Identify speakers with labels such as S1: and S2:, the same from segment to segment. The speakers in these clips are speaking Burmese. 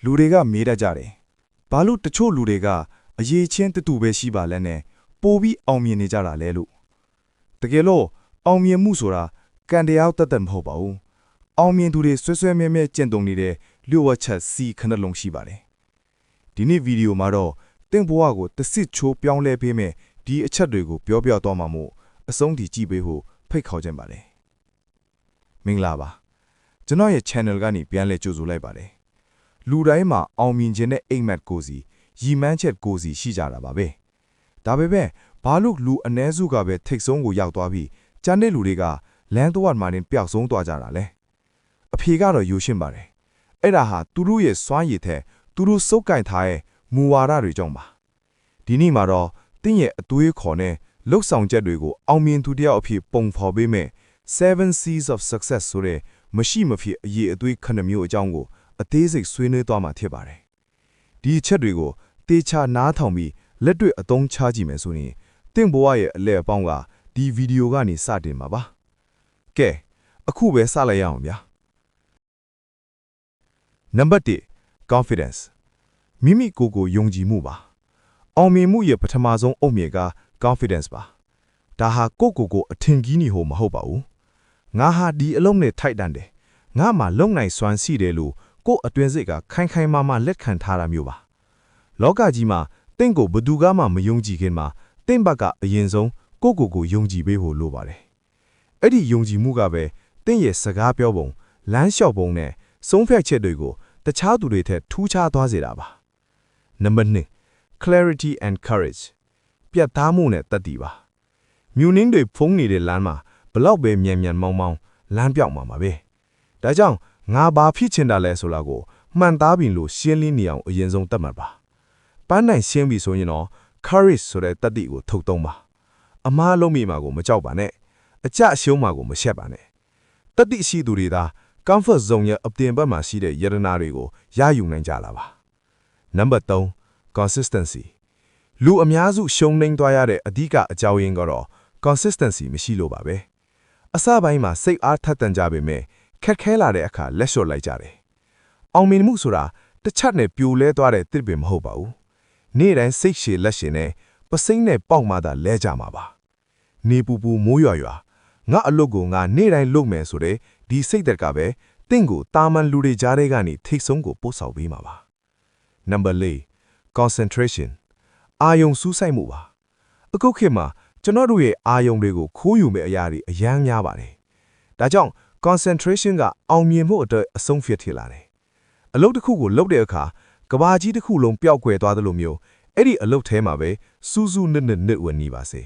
S1: လူတွေကမေးတတ်ကြတယ်ဘာလို့တချို့လူတွေကအရေးချင်းတူပဲရှိပါလဲနဲ့ပိုပြီးအောင်မြင်နေကြတာလဲလို့တကယ်လို့အောင်မြင်မှုဆိုတာကံတရားတတ်မဟုတ်ပါဘူးအောင်မြင်သူတွေဆွဲမဲမဲကျင့်သုံးနေတဲ့လျှို့ဝှက်ချက်စီခဏလုံးရှိပါတယ်ဒီနေ့ဗီဒီယိုမှာတော့တင့်ဘဝကိုတစ်စစ်ချိုးပြောင်းလဲပေးမယ်ဒီအချက်တွေကိုပြောပြတော့မှာမို့အဆုံးထိကြည့်ပေးဖို့ဖိတ်ခေါ်ခြင်းပါတယ်မင်္ဂလာပါကျွန်တော်ရဲ့ channel ကနေပြန်လဲကြိုဆိုလိုက်ပါတယ်လူတိုင်းမှာအောင်မြင်ခြင်းနဲ့အိမ်မက်ကိုစီရီမန်းချက်ကိုစီရှိကြတာပါပဲဒါပေမဲ့ဘာလို့လူအ ਨੇ စုကပဲထိတ်ဆုံးကိုရောက်သွားပြီးကျန်တဲ့လူတွေကလမ်းသွားမှတင်ပျောက်ဆုံးသွားကြတာလဲအဖြေကတော့ယူရှင်းပါတယ်အဲ့ဒါဟာသူတို့ရဲ့စွမ်းရည်တဲ့သူတို့စုပ်ကိုင်ထားတဲ့မူဝါဒတွေကြောင့်ပါဒီနေ့မှာတော့တင်းရဲ့အသွေးခေါ်နဲ့လှုပ်ဆောင်ချက်တွေကိုအောင်မြင်သူတယောက်အဖြစ်ပုံဖော်ပေးမယ် Seven C's of Success ဆိုတဲ့မရှိမဖြစ်အရေးအသွေးခဏမျိုးအကြောင်းကိုအသေးစိတ်ဆွေးနွေးသွားမှာဖြစ်ပါတယ်ဒီအချက်တွေကိုတေချာနားထောင်ပြီးလက်တွေ့အသုံးချကြည့်မယ်ဆိုရင်တင့်ဘဝရဲ့အလဲအပေါင်းကဒီဗီဒီယိုကနေစတင်မှာပါကဲအခုပဲစလိုက်ရအောင်ဗျာနံပါတ်1 confidence မိမိကိုယ်ကိုယုံကြည်မှုပါအောင်မြင်မှုရဲ့ပထမဆုံးအုတ်မြစ်က confidence ပါဒါဟာကိုယ့်ကိုယ်အထင်ကြီးနေဟိုမဟုတ်ပါဘူးငါဟာဒီအလုံးနဲ့ထိုက်တန်တယ်ငါမှလုံနိုင်စွမ်းရှိတယ်လို့ကိုယ့်အတွင်းစိတ်ကခိုင်ခိုင်မာမာလက်ခံထားတာမျိုးပါလောကကြီးမှာတင့်ကိုဘသူကမှမယုံကြည်ခင်မှာတင့်ဘက်ကအရင်ဆုံးကိုယ့်ကိုယ်ယုံကြည်ပေးဖို့လိုပါတယ်အဲ့ဒီယုံကြည်မှုကပဲတင့်ရဲ့စကားပြောပုံလမ်းလျှောက်ပုံနဲ့ဆုံးဖြတ်ချက်တွေကိုတခြားသူတွေထက်ထူးခြားသွားစေတာပါနံပါတ်2 clarity and courage ပြတ်သားမှုနဲ့တတ်တည်ပါမြူနင်းတွေဖုံးနေတဲ့လမ်းမှာဘလောက်ပဲမြန်မြန်မောင်းမောင်းလမ်းပြောက်မှာပါပဲဒါကြောင့်ငါဘာဖြစ်ချင်တာလဲဆိုတာကိုမှန်သားပြီလို့ရှင်းလင်းနေအောင်အရင်ဆုံးသတ်မှတ်ပါပန်းနိုင်ရှင်းပြီဆိုရင်တော့ courage ဆိုတဲ့တတ်တည်ကိုထုတ်သုံးပါအမားလုံးမိမှာကိုမကြောက်ပါနဲ့အကြအရှုံးမှာကိုမရှက်ပါနဲ့တတ်တည်ရှိသူတွေသာ comfort zone ရဲ့အပြင်ဘက်မှာရှိတဲ့ယတနာတွေကိုရယူနိုင်ကြလာပါနံပါတ်3 consistency လူအများစုရှုံးနိမ့်သွားရတဲ့အဓိကအကြောင်းရင်းကတော့ consistency မရှိလို့ပါပဲအစပိုင်းမှာစိတ်အားထက်သန်ကြပေမဲ့ခက်ခဲလာတဲ့အခါလက်လျှော့လိုက်ကြတယ်အောင်မြင်မှုဆိုတာတစ်ချက်နဲ့ပြိုလဲသွားတဲ့တစ်ပင်မဟုတ်ပါဘူးနေ့တိုင်းစိတ်ရှည်လက်ရှင်နဲ့ပစိမ့်နဲ့ပေါက်မှသာလဲကြမှာပါနေပူပူမိုးရွာရွာငါအလုပ်ကိုငါနေ့တိုင်းလုပ်မယ်ဆိုတဲ့ဒီစိတ်သက်ကပဲတင့်ကိုတာမန်လူတွေကြားထဲကနေထိတ်ဆုံးကိုပို့ဆောင်ပေးမှာပါနံပါတ်4 concentration အာယုံစူးစိုက်မှုပါအခုခေတ်မှာကျွန်တော်တို့ရဲ့အာယုံတွေကိုခိုးယူမဲ့အရာတွေအယမ်းများပါတယ်ဒါကြောင့် concentration ကအောင်မြင်မှုအတွက်အဆုံးဖြတ်ထလာတယ်အလုပ်တစ်ခုကိုလုပ်တဲ့အခါကဘာကြီးတစ်ခုလုံးပျောက်ကွယ်သွားသလိုမျိုးအဲ့ဒီအလုပ်ထဲမှာပဲစူးစူးနစ်နစ်ဝင်နေပါစေ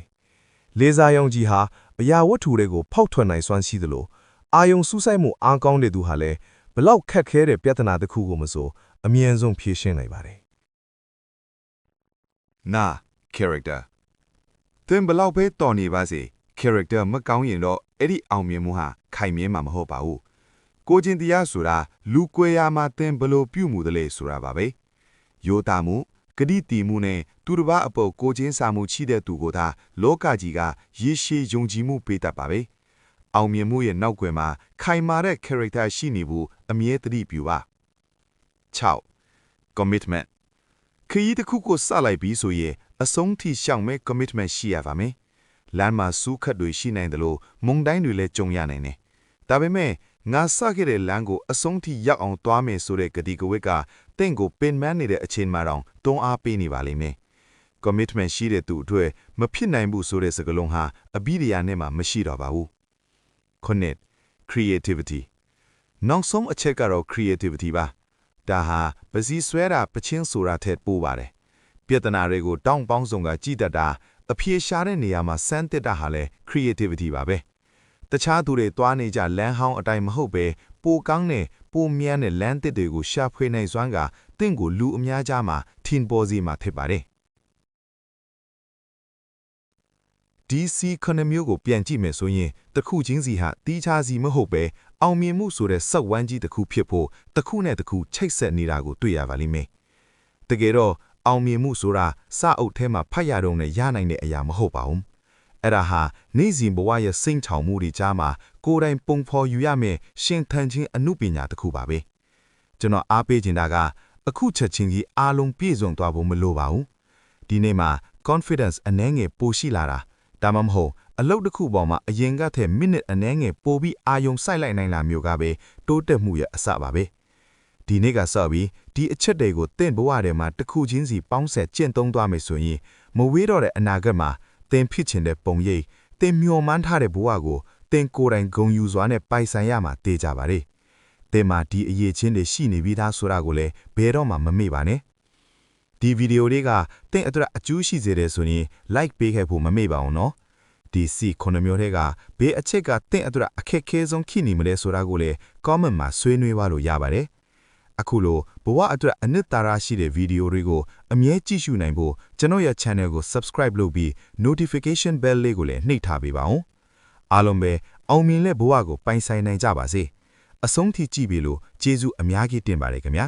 S1: လေစာရောင်ကြီးဟာအရာဝတ္ထုတွေကိုဖောက်ထွက်နိုင်စွမ်းရှိသလိုအာယုံစူးစိုက်မှုအားကောင်းတဲ့သူဟာလည်းဘလောက်ခက်ခဲတဲ့ပြဿနာတစ်ခုကိုမဆိုအမြဲဆုံးဖြေရှင်းနိုင်ပါတယ်
S2: နာ character တင်ဘလောက်ပဲတော်နေပါစေ character မကောင်းရင်တော့အဲ့ဒီအောင်မြင်မှုဟာခိုင်မြဲမှာမဟုတ်ပါဘူးကိုချင်းတရားဆိုတာလူကွဲရမှာတင်ဘလို့ပြုမှုတလေဆိုတာပါပဲယောတာမှုဂတိတီမှုနဲ့သူတစ်ပါးအပေါ်ကိုချင်းစာမှုချိတဲ့သူကိုသာလောကကြီးကရေရှည်ယုံကြည်မှုပေးတတ်ပါပဲအောင်မြင်မှုရဲ့နောက်ွယ်မှာခိုင်မာတဲ့ character ရှိနေဖို့အမြဲတတိပြုပါ6 commitment ခရီးတစ်ခုကိုစလိုက်ပြီးဆိုရင်အဆုံးထိရှောင်မဲ့ commitment ရှိရပါမယ်လမ်းမှာစူးခတ်တွေရှိနိုင်တယ်လို့မုံတိုင်းတွေလည်းကြုံရနိုင်တယ်ဒါပေမဲ့ငါစခဲ့တဲ့လမ်းကိုအဆုံးထိရောက်အောင်သွားမယ်ဆိုတဲ့ဂတိကဝတ်ကတင့်ကိုပင်ပန်းနေတဲ့အချိန်မှတော့တွန်းအားပေးနေပါလိမ့်မယ် commitment ရှိတဲ့သူအတွက်မဖြစ်နိုင်ဘူးဆိုတဲ့စကားလုံးဟာအဘိဓိယနဲ့မှမရှိတော့ပါဘူး9 creativity နောက်ဆုံးအချက်ကတော့ creativity ပါဒါဟာပစီဆွဲတာပချင်းဆိုတာထက်ပိုပါတယ်ပြဿနာတွေကိုတောင်းပေါင်းစုံကကြည်တတ်တာအဖြေရှာတဲ့နေရာမှာစမ်းသစ်တာဟာလည်း creativity ပါပဲတခြားသူတွေသွားနေကြလမ်းဟောင်းအတိုင်းမဟုတ်ပဲပိုကောင်းတဲ့ပိုမြန်းတဲ့လမ်းသစ်တွေကိုရှာဖွေနိုင်စွမ်းကတင့်ကိုလူအများကြားမှာထင်ပေါ်စေမှာဖြစ်ပါတယ်DC ခဏမျိုးကိုပြန်ကြည့်မယ်ဆိုရင်တစ်ခုချင်းစီဟာတီးခြားစီမဟုတ်ပဲအောင်မြင်မှုဆိုတဲ့စက်ဝန်းကြီးတစ်ခုဖြစ်ဖို့တစ်ခုနဲ့တစ်ခုချိတ်ဆက်နေတာကိုတွေ့ရပါလိမ့်မယ်တကယ်တော့အောင်မြင်မှုဆိုတာစအုပ်ထဲမှာဖတ်ရတော့နဲ့ရနိုင်တဲ့အရာမဟုတ်ပါဘူးအဲ့ဒါဟာနေ့စဉ်ဘဝရဲ့စိတ်ချောင်မှုတွေကြားမှာကိုယ်တိုင်ပုံဖော်ယူရမယ်ရှင်ထန်ခြင်းအမှုပညာတစ်ခုပါပဲကျွန်တော်အားပေးချင်တာက အခုချက်ချင်းကြီးအားလုံးပြည့်စုံသွားဖို့မလိုပါဘူးဒီနေ့မှာ confidence အနည်းငယ်ပိုရှိလာတာဒါမှမဟုတ်အလုပ်တစ်ခုပေါ်မှာအရင်ကထက် minute အနည်းငယ်ပိုပြီးအာယုံစိုက်လိုက်နိုင်လာမျိုးကပဲတိုးတက်မှုရဲ့အစပါပဲဒီနေ့ကစပြီးဒီအချက်တွေကိုသင်ဘဝထဲမှာတစ်ခုချင်းစီပေါင်းဆက်ကျင့်သုံးသွားမယ်ဆိုရင်မဝေးတော့တဲ့အနာဂတ်မှာသင်ဖြစ်ချင်တဲ့ပုံရိပ်သင်မျှော်မှန်းထားတဲ့ဘဝကိုသင်ကိုယ်တိုင်ဂုဏ်ယူစွာနဲ့ပိုင်ဆိုင်ရမှာသိကြပါလေသင်မှာဒီအရေးချင်းတွေရှိနေပြီးသားဆိုတာကိုလည်းဘယ်တော့မှမမေ့ပါနဲ့ဒီဗီဒီယိုလေးကသင်အတွက်အကျိုးရှိစေတယ်ဆိုရင် like ပေးခဲ့ဖို့မမေ့ပါဘူးနော်ဒီစီ9မျိုးတွေကဘေးအချက်ကသင်အတွက်အခက်ခဲဆုံးခိနေမလဲဆိုတာကိုလည်း comment မှာဆွေးနွေးပါလို့ရပါတယ်အခုလိုဘဝအတွက်အနှစ်သာရရှိတဲ့ဗီဒီယိုတွေကိုအမြဲကြည့်ရှုနိုင်ဖို့ကျွန်တော်ရဲ့ channel ကို subscribe လုပ်ပြီး notification bell လေးကိုလည်းနှိပ်ထားပေးပါဦးအားလုံးပဲအောင်မြင်တဲ့ဘဝကိုပိုင်ဆိုင်နိုင်ကြပါစေအဆုံးထိကြည့်ပြီလို့ကျေးဇူးအများကြီးတင်ပါတယ်ခင်ဗျာ